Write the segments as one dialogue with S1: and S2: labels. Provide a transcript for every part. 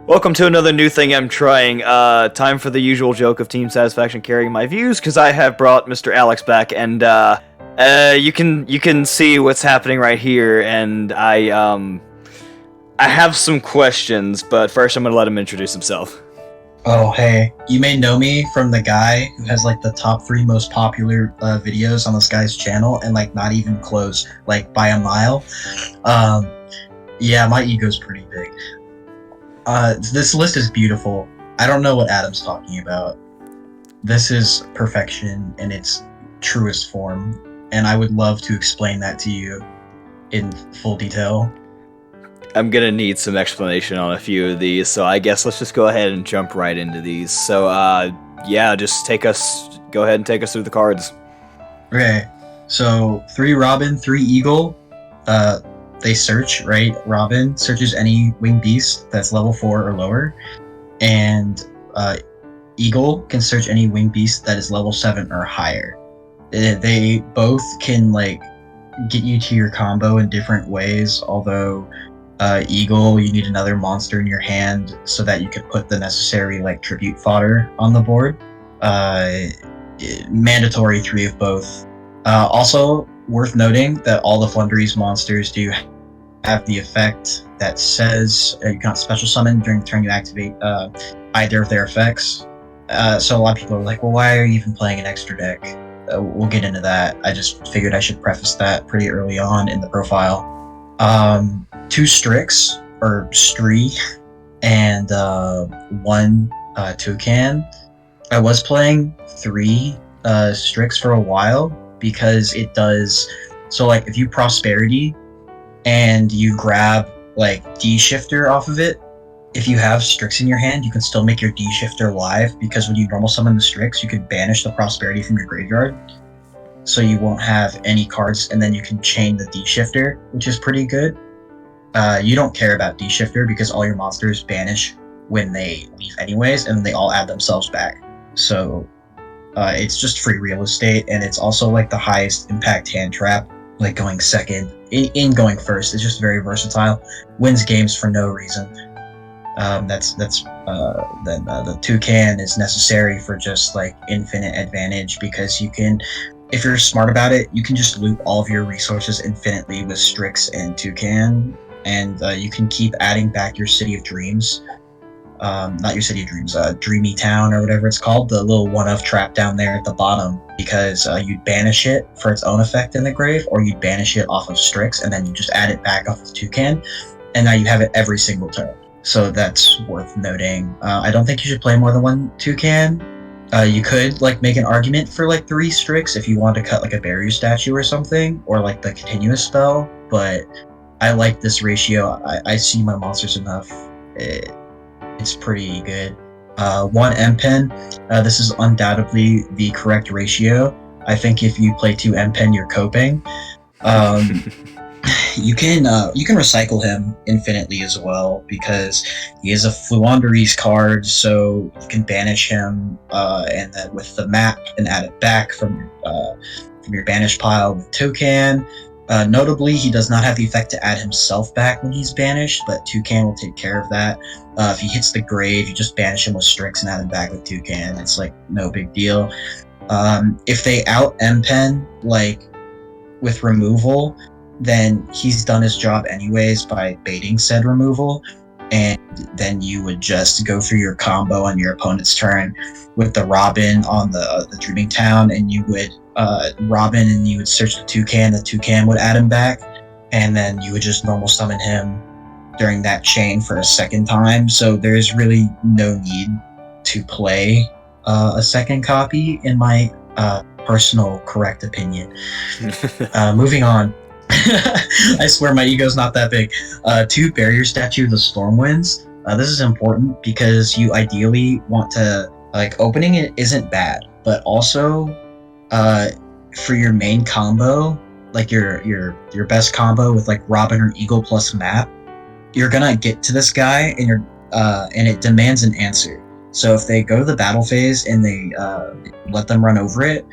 S1: Welcome to another new thing I'm trying. Time for the usual joke of Team Satisfaction carrying my views, because I have brought Mr. Alex back, and you can see what's happening right here, and I have some questions, but first I'm gonna let him introduce himself.
S2: Oh, hey. You may know me from the guy who has like the top three most popular videos on this guy's channel and like not even close, like by a mile. Um, yeah, my ego's pretty big. This list is beautiful. I don't know what Adam's talking about. This is perfection in its truest form, and I would love to explain that to you in full detail.
S1: I'm gonna need some explanation on a few of these, so I guess let's just go ahead and jump right into these. So, yeah, just go ahead and take us through the cards.
S2: Okay, so three Robin, three Eagle. They search, right? Robin searches any winged beast that's level 4 or lower, and Eagle can search any winged beast that is level 7 or higher. They both can like get you to your combo in different ways, although Eagle, you need another monster in your hand so that you can put the necessary like tribute fodder on the board. Uh, Mandatory 3 of both. Also worth noting that all the Floowandereeze monsters do have the effect that says you cannot special summon during the turn you activate either of their effects. So a lot of people are like, well, why are you even playing an extra deck? We'll get into that. I just figured I should preface that pretty early on in the profile. Two Strix, or Stree, and one Toucan. I was playing three Strix for a while because it does. So, like, if you Prosperity and you grab, like, D-Shifter off of it, if you have Strix in your hand, you can still make your D-Shifter live, because when you normal summon the Strix, you can banish the Prosperity from your graveyard. So you won't have any cards, and then you can chain the D-Shifter, which is pretty good. You don't care about D-Shifter because all your monsters banish when they leave anyways, and then they all add themselves back. So it's just free real estate, and it's also like the highest impact hand trap, like going second, in going first. It's just very versatile. Wins games for no reason. Then the Toucan is necessary for just like infinite advantage, because you can, if you're smart about it, you can just loop all of your resources infinitely with Strix and Toucan, and you can keep adding back your City of Dreams. Not your City of Dreams, Dreamy Town or whatever it's called, the little one-of trap down there at the bottom, because you'd banish it for its own effect in the grave, or you'd banish it off of Strix, and then you just add it back off of Toucan, and now you have it every single turn. So that's worth noting. I don't think you should play more than one Toucan. You could like make an argument for like 3 Strix if you want to cut like a barrier statue or something, or like the continuous spell, but I like this ratio. I see my monsters enough. It's pretty good. 1 M-Pen. This is undoubtedly the correct ratio. I think if you play 2 M-Pen, you're coping. You can recycle him infinitely as well, because he is a Floowandereeze card, so you can banish him and then with the map and add it back from your banish pile with Toucan. Notably, he does not have the effect to add himself back when he's banished, but Toucan will take care of that. If he hits the grave, you just banish him with Strix and add him back with Toucan. It's like no big deal. If they out M-Pen like with removal, then he's done his job anyways by baiting said removal, and then you would just go through your combo on your opponent's turn with the Robin on the Dreaming Town, and you would Robin, and you would search the Toucan would add him back, and then you would just normal summon him during that chain for a second time. So there's really no need to play a second copy, in my personal correct opinion. Moving on. I swear my ego's not that big. 2 Barrier Statue, the Stormwinds. This is important because you ideally want to, like, opening it isn't bad, but also for your main combo, like your best combo with like Robin or Eagle plus map, you're gonna get to this guy, and and it demands an answer. So if they go to the battle phase and they let them run over it,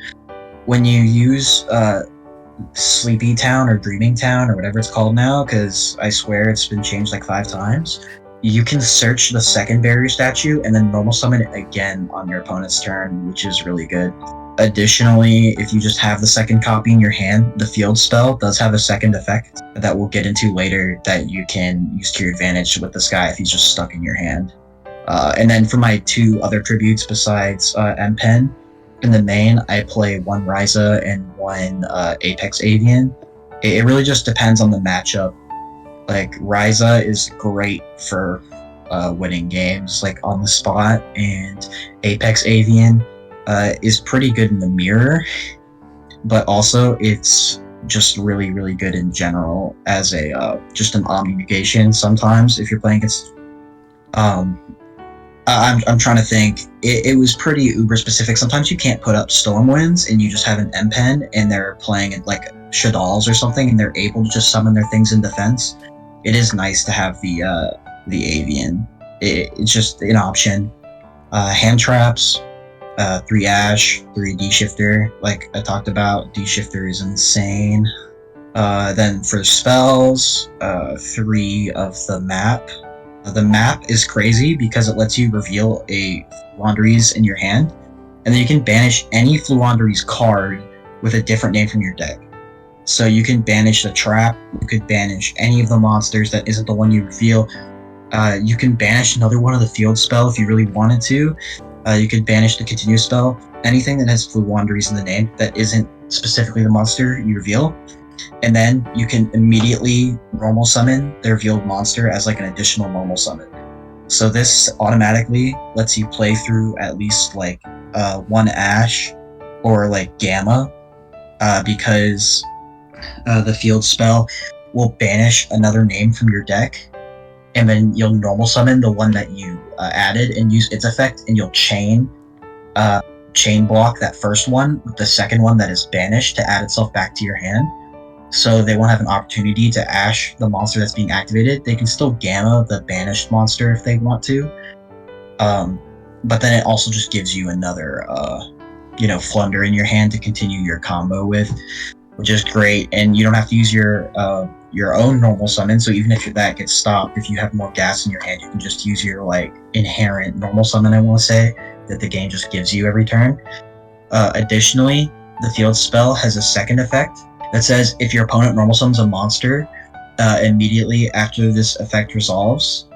S2: when you use Sleepy Town or Dreaming Town or whatever it's called now, because I swear it's been changed like 5 times. you can search the second barrier statue and then normal summon it again on your opponent's turn, which is really good. Additionally, if you just have the second copy in your hand, the field spell does have a second effect that we'll get into later that you can use to your advantage with this guy if he's just stuck in your hand. And then for my 2 other tributes besides M-Pen, in the main, I play 1 Ryza and 1 Apex Avian. It really just depends on the matchup. Like, Ryza is great for winning games, like, on the spot, and Apex Avian is pretty good in the mirror, but also it's just really, really good in general as a just an omni negation sometimes if you're playing against. I'm trying to think. It was pretty uber specific. Sometimes you can't put up Stormwinds and you just have an M-Pen and they're playing it like Shaddolls or something and they're able to just summon their things in defense. It is nice to have the Avian. It's just an option. Hand traps, 3 Ash, 3 D-Shifter. Like I talked about, D-Shifter is insane. Then for spells, 3 of the map. The map is crazy because it lets you reveal a Floowandereeze in your hand, and then you can banish any Floowandereeze card with a different name from your deck. So you can banish the trap, you could banish any of the monsters that isn't the one you reveal. You can banish another one of the field spell if you really wanted to. You could banish the continue spell. Anything that has Floowandereeze in the name that isn't specifically the monster you reveal. And then you can immediately normal summon the revealed monster as like an additional normal summon. So this automatically lets you play through at least like 1 Ash or like Gamma because the field spell will banish another name from your deck, and then you'll normal summon the one that you added and use its effect, and you'll chain block that first one with the second one that is banished to add itself back to your hand. So they won't have an opportunity to Ash the monster that's being activated. They can still Gamma the banished monster if they want to. But then it also just gives you another, Flunder in your hand to continue your combo with, which is great. And you don't have to use your own normal summon. So even if that gets stopped, if you have more gas in your hand, you can just use your like inherent normal summon, I want to say, that the game just gives you every turn. Additionally, the field spell has a second effect that says if your opponent normal summons a monster, immediately after this effect resolves,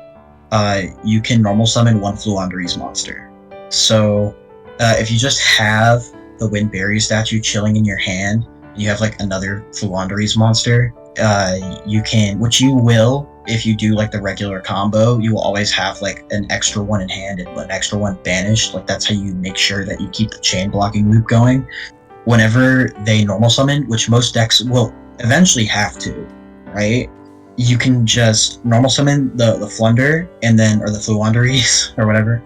S2: you can normal summon 1 Floowandereeze monster. So if you just have the Windberry statue chilling in your hand, and you have like another Floowandereeze monster, you can, which you will, if you do like the regular combo, you will always have like an extra one in hand and an extra one banished. Like that's how you make sure that you keep the chain blocking loop going. Whenever they normal summon, which most decks will eventually have to, right? You can just normal summon the Flunder and then, or the Floowandereeze or whatever,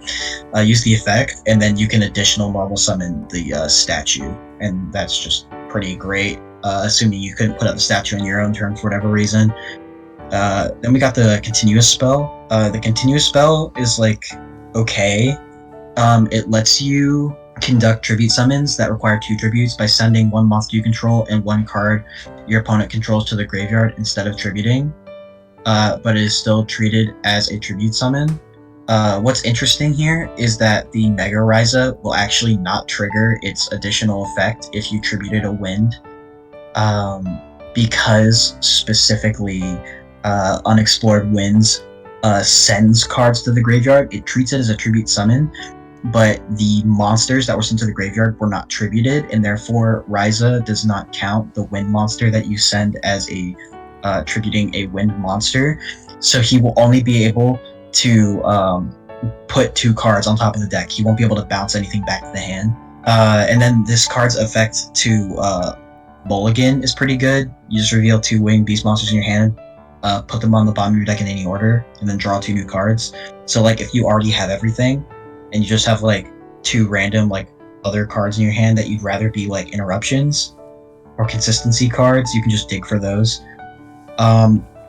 S2: use the effect, and then you can additional normal summon the statue, and that's just pretty great. Assuming you couldn't put up the statue on your own turn for whatever reason. Then we got the continuous spell. The continuous spell is like okay. It lets you conduct tribute summons that require 2 tributes by sending 1 monster you control and 1 card your opponent controls to the graveyard instead of tributing, but it is still treated as a tribute summon. What's interesting here is that the Mega Ryza will actually not trigger its additional effect if you tributed a wind, because specifically Unexplored Winds sends cards to the graveyard. It treats it as a tribute summon, but the monsters that were sent to the graveyard were not tributed, and therefore Ryza does not count the wind monster that you send as a tributing a wind monster. So he will only be able to put 2 cards on top of the deck. He won't be able to bounce anything back to the hand. And then this card's effect to Mulligan is pretty good. You just reveal 2 winged beast monsters in your hand, put them on the bottom of your deck in any order, and then draw 2 new cards. So like if you already have everything, and you just have like 2 random like other cards in your hand that you'd rather be like interruptions or consistency cards, you can just dig for those.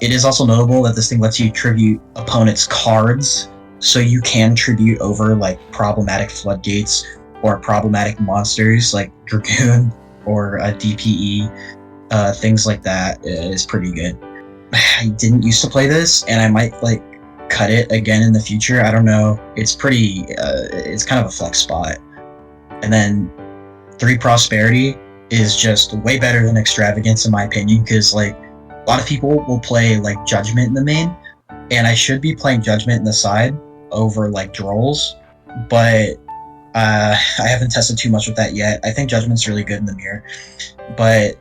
S2: It is also notable that this thing lets you tribute opponents' cards, so you can tribute over like problematic floodgates or problematic monsters like Dragoon or DPE. Things like that is pretty good. I didn't used to play this, and I might like cut it again in the future. I don't know. It's pretty. It's kind of a flex spot. And then 3 Prosperity is just way better than Extravagance in my opinion, because like a lot of people will play like Judgment in the main, and I should be playing Judgment in the side over like Drolls, but I haven't tested too much with that yet. I think Judgment's really good in the mirror, but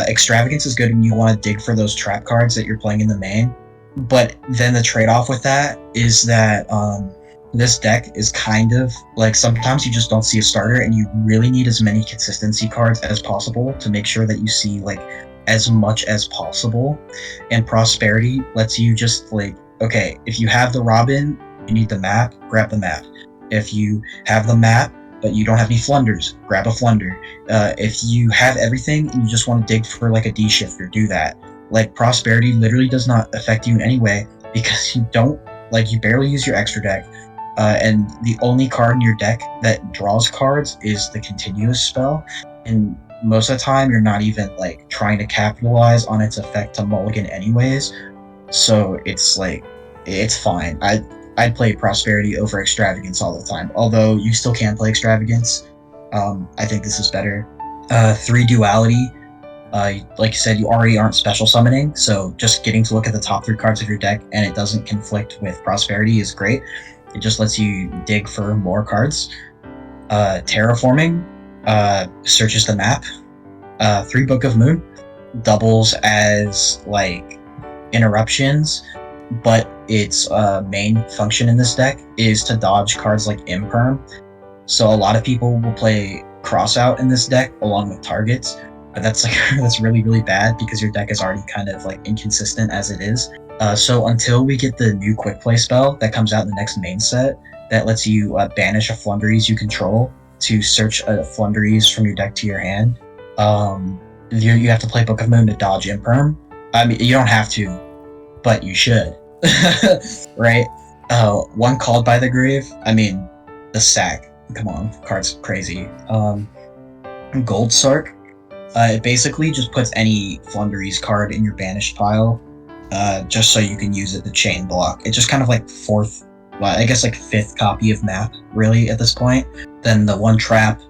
S2: Extravagance is good when you want to dig for those trap cards that you're playing in the main. But then the trade-off with that is that this deck is kind of like sometimes you just don't see a starter, and you really need as many consistency cards as possible to make sure that you see like as much as possible. And Prosperity lets you just like, okay, if you have the Robin, you need the map, grab the map. If you have the map but you don't have any Flunders, grab a Flunder. If you have everything and you just want to dig for like a D shifter, do that. Like Prosperity literally does not affect you in any way because you barely use your extra deck. And the only card in your deck that draws cards is the Continuous spell. And most of the time, you're not even like trying to capitalize on its effect to mulligan anyways. So it's like, it's fine. I'd play Prosperity over Extravagance all the time. Although you still can play Extravagance. I think this is better. 3 Duality. Like you said, you already aren't special summoning, so just getting to look at the top 3 cards of your deck and it doesn't conflict with Prosperity is great. It just lets you dig for more cards. Terraforming searches the map. 3 Book of Moon doubles as like interruptions, but its main function in this deck is to dodge cards like Imperm. So a lot of people will play Crossout in this deck along with targets, but that's like that's really, really bad because your deck is already kind of like inconsistent as it is. So until we get the new quick play spell that comes out in the next main set that lets you banish a Floowandereeze you control to search a Floowandereeze from your deck to your hand, you have to play Book of Moon to dodge Imperm. I mean, you don't have to, but you should. Right? 1 Called by the Grave. I mean, the sack. Come on, card's crazy. Gold Sark. It basically just puts any Floowandereeze card in your banished pile, just so you can use it to chain block. It's just kind of like 5th copy of map, really, at this point. Then the 1 Trap,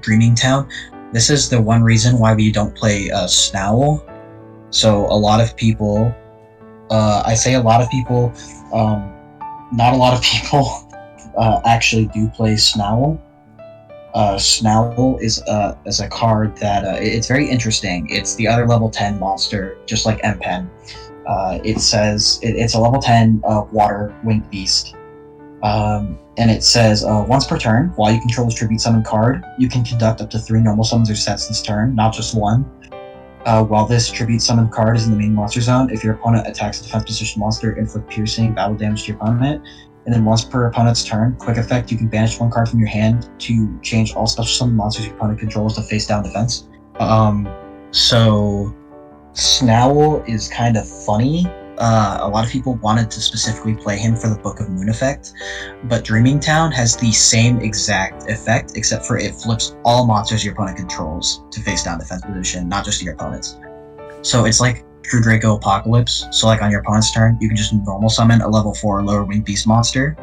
S2: Dreaming Town. This is the one reason why we don't play Snowl. So a lot of people, I say a lot of people, not a lot of people actually do play Snowl. Snowl is a card that it's very interesting. It's the other level 10 monster, just like M-Pen. It says it's a level 10 water winged beast. And it says once per turn, while you control this tribute summon card, you can conduct up to 3 normal summons or sets this turn, not just 1. While this tribute summon card is in the main monster zone, if your opponent attacks a defense position monster, inflict piercing battle damage to your opponent. And then once per opponent's turn, quick effect, you can banish 1 card from your hand to change all special summon monsters your opponent controls to face down defense. So Snowl is kind of funny. A lot of people wanted to specifically play him for the Book of Moon effect, but Dreaming Town has the same exact effect, except for it flips all monsters your opponent controls to face down defense position, not just your opponent's. So it's like True Draco Apocalypse. So like on your opponent's turn, you can just normal summon a level 4 lower winged beast monster,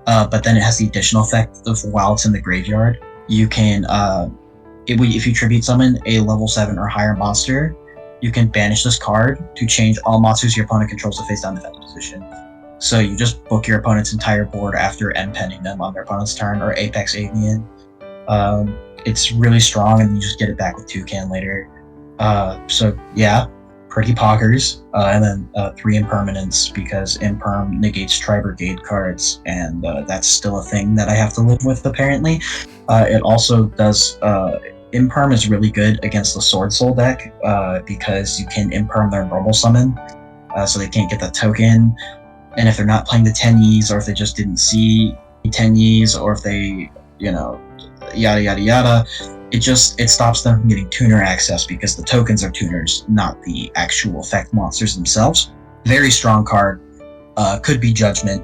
S2: but then it has the additional effect of while it's in the graveyard, you can, if you tribute summon a level 7 or higher monster, you can banish this card to change all monsters your opponent controls to face down defense position. So you just book your opponent's entire board after end-penning them on their opponent's turn, or Apex Avian. It's really strong, and you just get it back with Toucan later. So yeah, pretty poggers. And then 3 Impermanence, because Imperm negates Tri-Brigade cards, and that's still a thing that I have to live with, apparently. It also does... Imperm is really good against the Sword Soul deck, because you can Imperm their normal summon, so they can't get that token. And if they're not playing the 10Es, or if they just didn't see 10Es, or if they, yada yada yada, it stops them from getting tuner access, because the tokens are tuners, not the actual effect monsters themselves. Very strong card. Could be Judgment.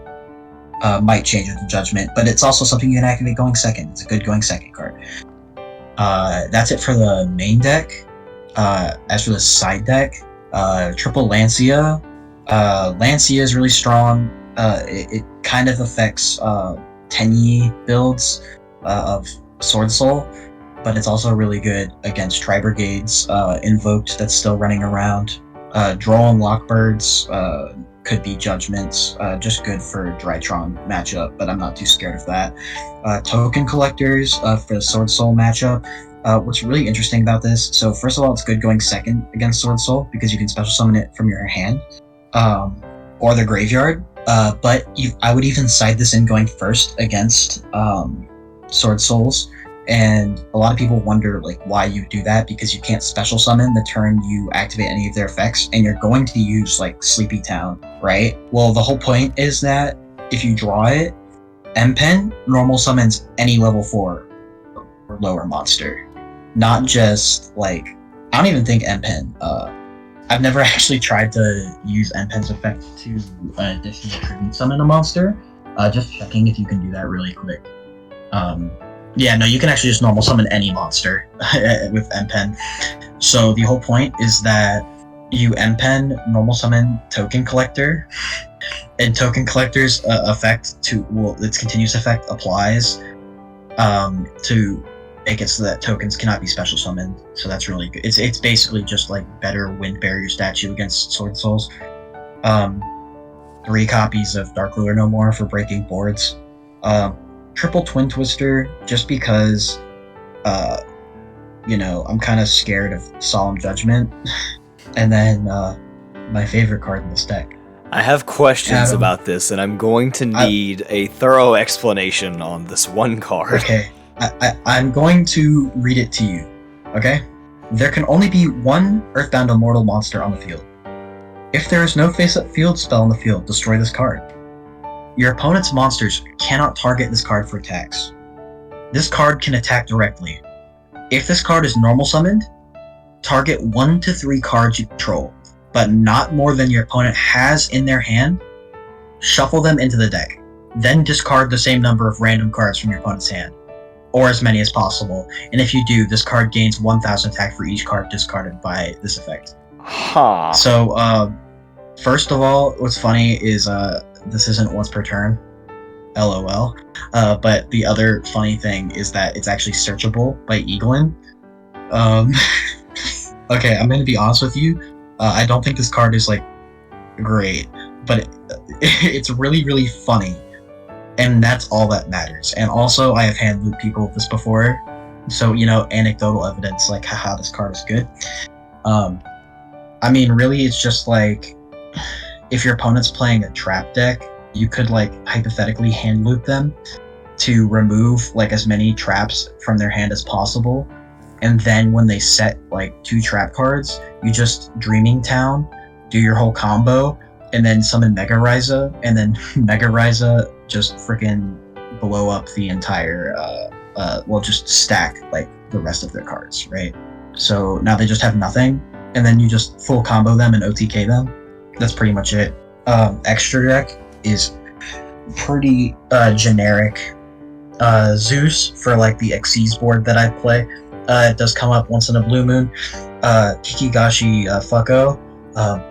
S2: Might change it to Judgment, but it's also something you can activate going second. It's a good going second card. That's it for the main deck. As for the side deck, triple Lancia. Lancia is really strong. it kind of affects Tenyi builds of Sword Soul, but it's also really good against Tri-Brigades, Invoked that's still running around. Droll and Lockbirds could be Judgments, just good for Drytron matchup, but I'm not too scared of that. Token Collectors for the Sword Soul matchup. What's really interesting about this, so first of all, it's good going second against Sword Soul because you can special summon it from your hand or the graveyard. But I would even side this in going first against Sword Souls. And a lot of people wonder like why you do that, because you can't special summon the turn you activate any of their effects, and you're going to use like Sleepy Town, right? Well, the whole point is that if you draw it, M-Pen normal summons any level 4 or lower monster. Not just like, I don't even think M-Pen, I've never actually tried to use M-Pen's effect to additionally tribute summon a monster. Just checking if you can do that really quick. Yeah, no, you can actually just normal summon any monster with M-Pen. So the whole point is that you M-Pen normal summon Token Collector, and Token Collector's effect its continuous effect applies to make it so that tokens cannot be special summoned. So that's really good. It's basically just like better wind barrier statue against Sword Souls. 3 copies of Dark Ruler No More for breaking boards. Triple Twin Twister, just because, I'm kind of scared of Solemn Judgment. And then my favorite card in this deck.
S1: I have questions about this, and I'm going to need a thorough explanation on this one card.
S2: Okay, I'm going to read it to you, okay? There can only be one Earthbound Immortal monster on the field. If there is no face-up field spell on the field, destroy this card. Your opponent's monsters cannot target this card for attacks. This card can attack directly. If this card is normal summoned, target 1 to 3 cards you control, but not more than your opponent has in their hand. Shuffle them into the deck. Then discard the same number of random cards from your opponent's hand, or as many as possible. And if you do, this card gains 1,000 attack for each card discarded by this effect.
S1: Huh.
S2: So, first of all, what's funny is this isn't once per turn, LOL. But the other funny thing is that it's actually searchable by Eaglin. Okay, I'm gonna be honest with you. I don't think this card is like great, but it's really, really funny, and that's all that matters. And also, I have hand looped people with this before, so anecdotal evidence like, haha, this card is good. I mean, really, it's just like, if your opponent's playing a trap deck, you could like hypothetically hand loop them to remove like as many traps from their hand as possible, and then when they set like 2 trap cards, you just Dreaming Town, do your whole combo, and then summon Mega Ryza, and then Mega Ryza just freaking blow up the entire just stack like the rest of their cards, right? So now they just have nothing, and then you just full combo them and OTK them. That's pretty much it. Extra deck is pretty generic. Zeus for like the Xyz board that I play. It does come up once in a blue moon. Kikigashi Fucko.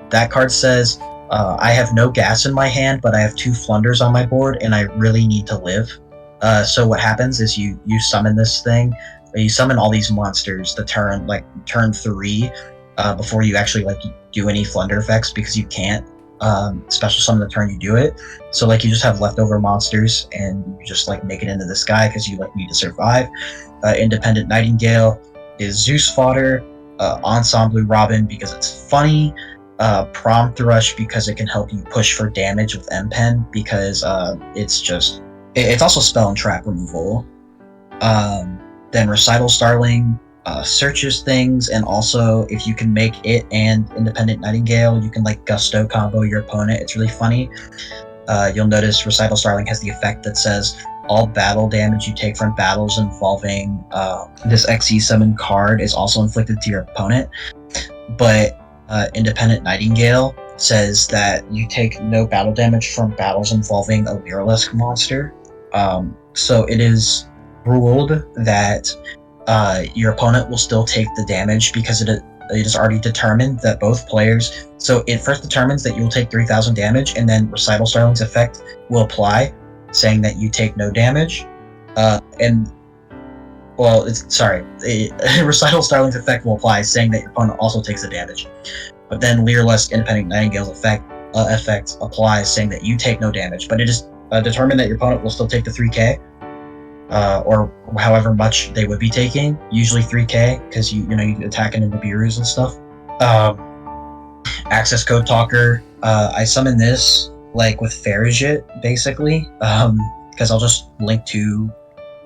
S2: That card says, I have no gas in my hand, but I have 2 Flunders on my board, and I really need to live. So what happens is you summon this thing. You summon all these monsters the turn 3 before you actually do any Flunder effects, because you can't special summon the turn you do it. So you just have leftover monsters, and you just make it into this guy because you need to survive. Independent Nightingale is Zeus fodder. Ensemble Robin because it's funny. Prompt Rush because it can help you push for damage with M-Pen, because it's also spell and trap removal. Then Recital Starling searches things, and also if you can make it and Independent Nightingale, you can Gusto combo your opponent. It's really funny. You'll notice Recital Starling has the effect that says all battle damage you take from battles involving this XE summon card is also inflicted to your opponent. But Independent Nightingale says that you take no battle damage from battles involving a Lyrilisk monster. So it is ruled that your opponent will still take the damage because it it is already determined that both players. So it first determines that you will take 3,000 damage, and then Recital Starling's effect will apply, saying that you take no damage. Recital Starling's effect will apply, saying that your opponent also takes the damage. But then Leerlusk Independent Nightingale's effect applies, saying that you take no damage. But it is determined that your opponent will still take the 3k, or however much they would be taking. Usually 3k, because you attacking into Nibiru's and stuff. Access Code Talker. I summon this like with Farragut, basically, because I'll just link two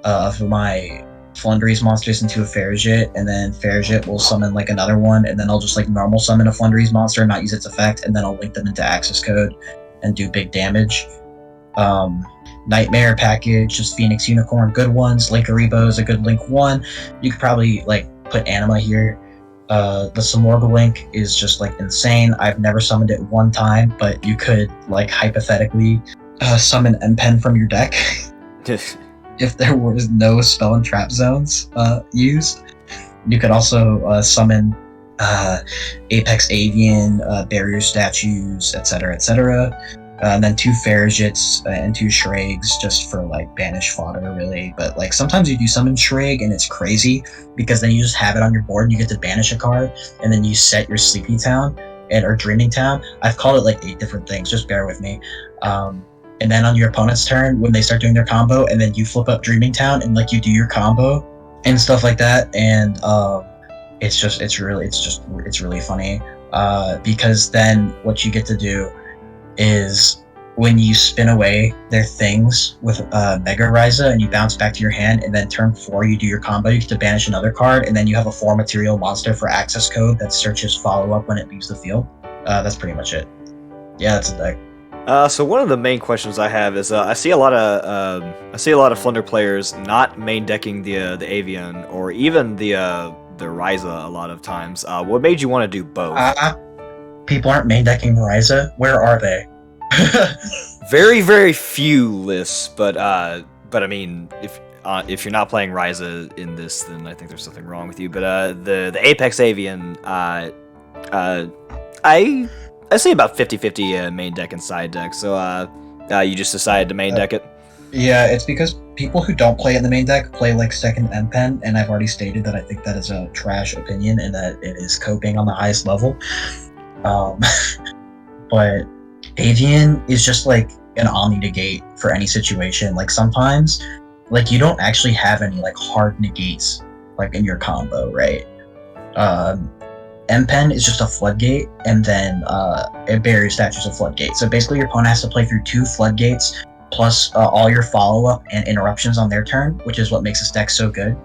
S2: of my Floowandereeze monsters into a Farragut, and then Farragut will summon like another one, and then I'll just like normal summon a Floowandereeze monster and not use its effect, and then I'll link them into access code and do big damage. Nightmare package, just Phoenix Unicorn, good ones. Linkaribo is a good link one. You could probably like put Anima here. The Samorga link is just like insane. I've never summoned it one time, but you could like hypothetically summon M-Pen from your deck if there was no spell and trap zones used. You could also summon Apex Avian, barrier statues, etc., etc. And then 2 Farraguts and 2 Shregs just for like banish fodder, really. But like sometimes you do summon Shreg and it's crazy because then you just have it on your board and you get to banish a card, and then you set your Sleepy Town or Dreaming Town. I've called it like 8 different things, just bear with me. And then on your opponent's turn, when they start doing their combo, and then you flip up Dreaming Town and like you do your combo and stuff like that, and it's really funny because then what you get to do is when you spin away their things with Mega Ryza and you bounce back to your hand, and then turn 4 you do your combo, you get to banish another card, and then you have a 4 material monster for access code that searches follow up when it leaves the field. That's pretty much it. Yeah, that's a deck.
S1: So one of the main questions I have is I see a lot of Flunder players not main decking the Avian or even the Ryza a lot of times. What made you want to do both?
S2: People aren't main decking Ryza. Where are they?
S1: Very, very few lists, but I mean, if you're not playing Ryza in this, then I think there's something wrong with you. But the Apex Avian, I see about 50-50 main deck and side deck. So you just decided to main deck it?
S2: Yeah, it's because people who don't play in the main deck play like second M-Pen, and I've already stated that I think that is a trash opinion and that it is coping on the highest level. But Avian is just like an Omni negate for any situation. Like sometimes, like you don't actually have any like hard negates like in your combo, right? M-Pen is just a floodgate, and then a barrier statue is a floodgate. So basically your opponent has to play through 2 floodgates plus all your follow-up and interruptions on their turn, which is what makes this deck so good,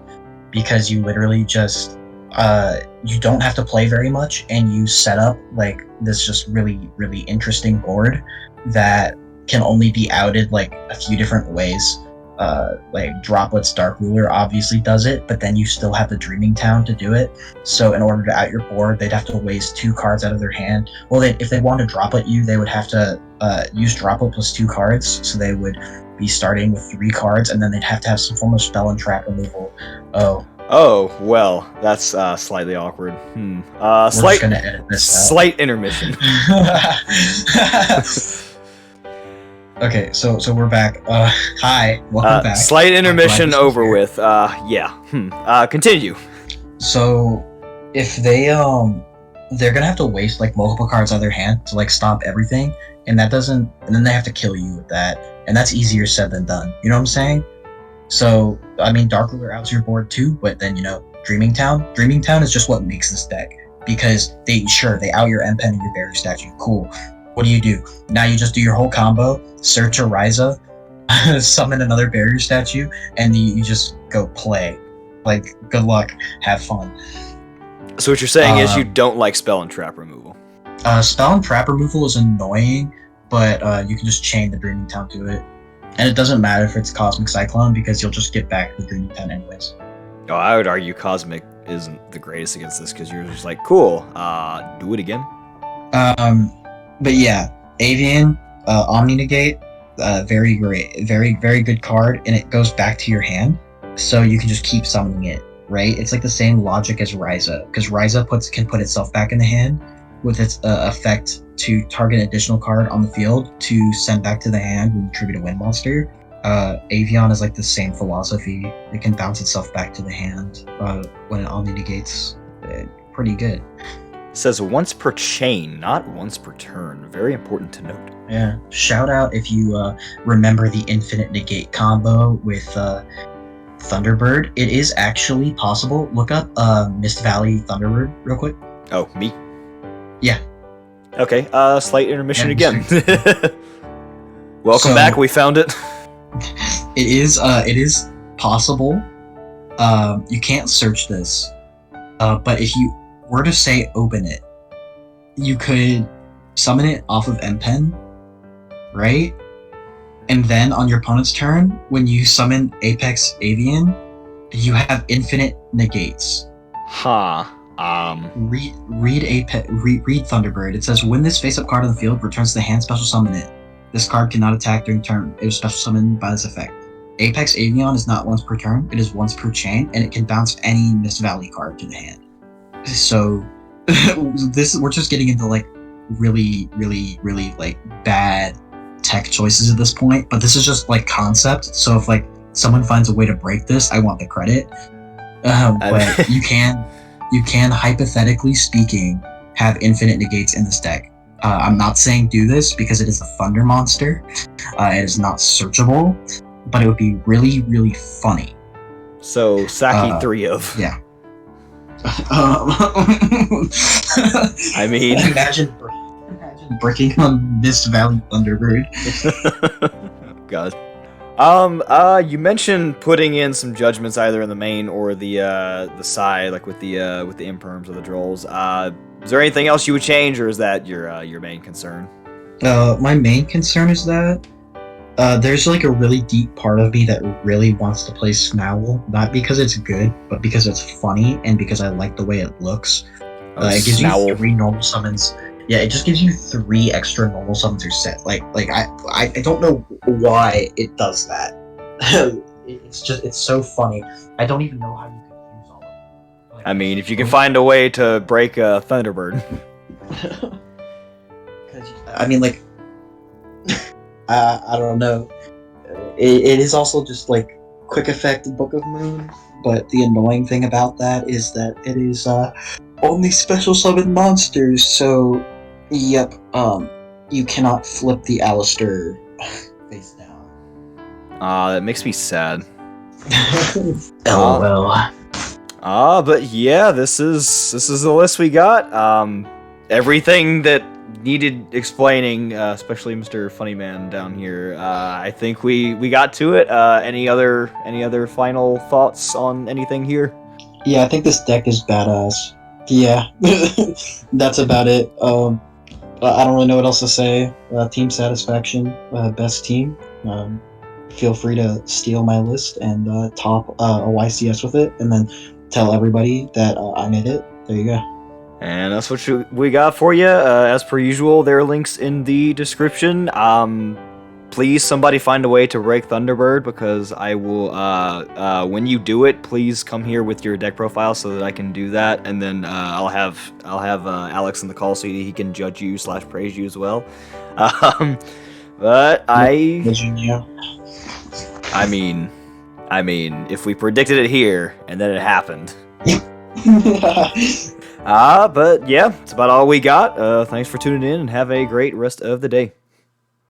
S2: because you literally just you don't have to play very much, and you set up like this just really, really interesting board that can only be outed like a few different ways. Like Droplets Dark Ruler obviously does it, but then you still have the Dreaming Town to do it. So in order to out your board, they'd have to waste 2 cards out of their hand. Well, if they want to Droplet you, they would have to use Droplet plus 2 cards. So they would be starting with 3 cards, and then they'd have to have some form of spell and trap removal.
S1: Oh, well, that's slightly awkward. Slight intermission.
S2: Okay, so we're back. Hi, welcome back.
S1: Slight intermission over with. Yeah. Continue.
S2: So, if they're gonna have to waste like multiple cards out of their hand to like stop everything, and then they have to kill you with that, and that's easier said than done. You know what I'm saying? So, I mean, Dark Ruler outs your board too, but then Dreaming Town is just what makes this deck, because they out your M-Pen and your barrier statue. Cool. What do? Now you just do your whole combo, search a Ryza, summon another barrier statue, and you just go play. Like, good luck, have fun.
S1: So what you're saying is you don't like spell and trap removal?
S2: Spell and trap removal is annoying, but you can just chain the Dreaming Town to it. And it doesn't matter if it's Cosmic Cyclone, because you'll just get back the Dreaming Town anyways.
S1: Oh, I would argue Cosmic isn't the greatest against this, because you're just like, cool, do it again.
S2: But yeah, Avian, Omni Negate, very great, very, very good card, and it goes back to your hand, so you can just keep summoning it right? It's like the same logic as Ryza, because Ryza can put itself back in the hand with its effect to target an additional card on the field to send back to the hand when you tribute a wind monster. Avian is like the same philosophy. It can bounce itself back to the hand when it omni negates. Pretty good.
S1: It says once per chain, not once per turn. Very important to note.
S2: Yeah. Shout out if you remember the infinite negate combo with Thunderbird. It is actually possible. Look up Mist Valley Thunderbird real quick.
S1: Oh, me?
S2: Yeah.
S1: Okay, slight intermission
S2: Yeah,
S1: again. Welcome back, we found it.
S2: It is possible. You can't search this. But if you were to say open it, you could summon it off of M-Pen, right? And then on your opponent's turn, when you summon Apex Avian, you have infinite negates.
S1: Huh.
S2: Read Thunderbird. It says when this face-up card on the field returns to the hand, special summon it. This card cannot attack during turn. It was special summoned by this effect. Apex Avian is not once per turn, it is once per chain, and it can bounce any Mist Valley card to the hand. So we're just getting into like really like bad tech choices at this point, but this is just like concept. So if like someone finds a way to break this, I want the credit. But you can hypothetically speaking have infinite negates in this deck. I'm not saying do this because it is a thunder monster. It is not searchable, but it would be really funny.
S1: So Saki 3 of.
S2: Yeah.
S1: I mean,
S2: imagine breaking on Mist Valley Thunderbird.
S1: God. You mentioned putting in some judgments either in the main or the side, like with the imperms or the drolls. Is there anything else you would change, or is that your main concern?
S2: My main concern is that there's like a really deep part of me that really wants to play Snowl, not because it's good, but because it's funny and because I like the way it looks. It gives you 3 normal summons. Yeah, it just gives you 3 extra normal summons or set. Like I don't know why it does that. It's so funny. I don't even know how you could use all of them. Like,
S1: I mean, if you can find a way to break a Thunderbird.
S2: I mean, like, I don't know. It is also just like quick effect in Book of Moon, but the annoying thing about that is that it is only special summon monsters. So, yep, you cannot flip the Alistair face down.
S1: That makes me sad.
S2: LOL.
S1: But yeah, this is the list we got. Everything that needed explaining, especially Mr. Funnyman down here. I think we got to it. Any other final thoughts on anything here?
S2: Yeah, I think this deck is badass. Yeah, that's about it. I don't really know what else to say. Team satisfaction, best team. Feel free to steal my list and top a YCS with it, and then tell everybody that I made it. There you go.
S1: And that's what we got for you. As per usual, there are links in the description. Please, somebody find a way to break Thunderbird, because I will. When you do it, please come here with your deck profile so that I can do that, and then I'll have Alex in the call so he can judge you / praise you as well. But
S2: Virginia.
S1: I mean, if we predicted it here and then it happened. But yeah, that's about all we got. Thanks for tuning in and have a great rest of the day.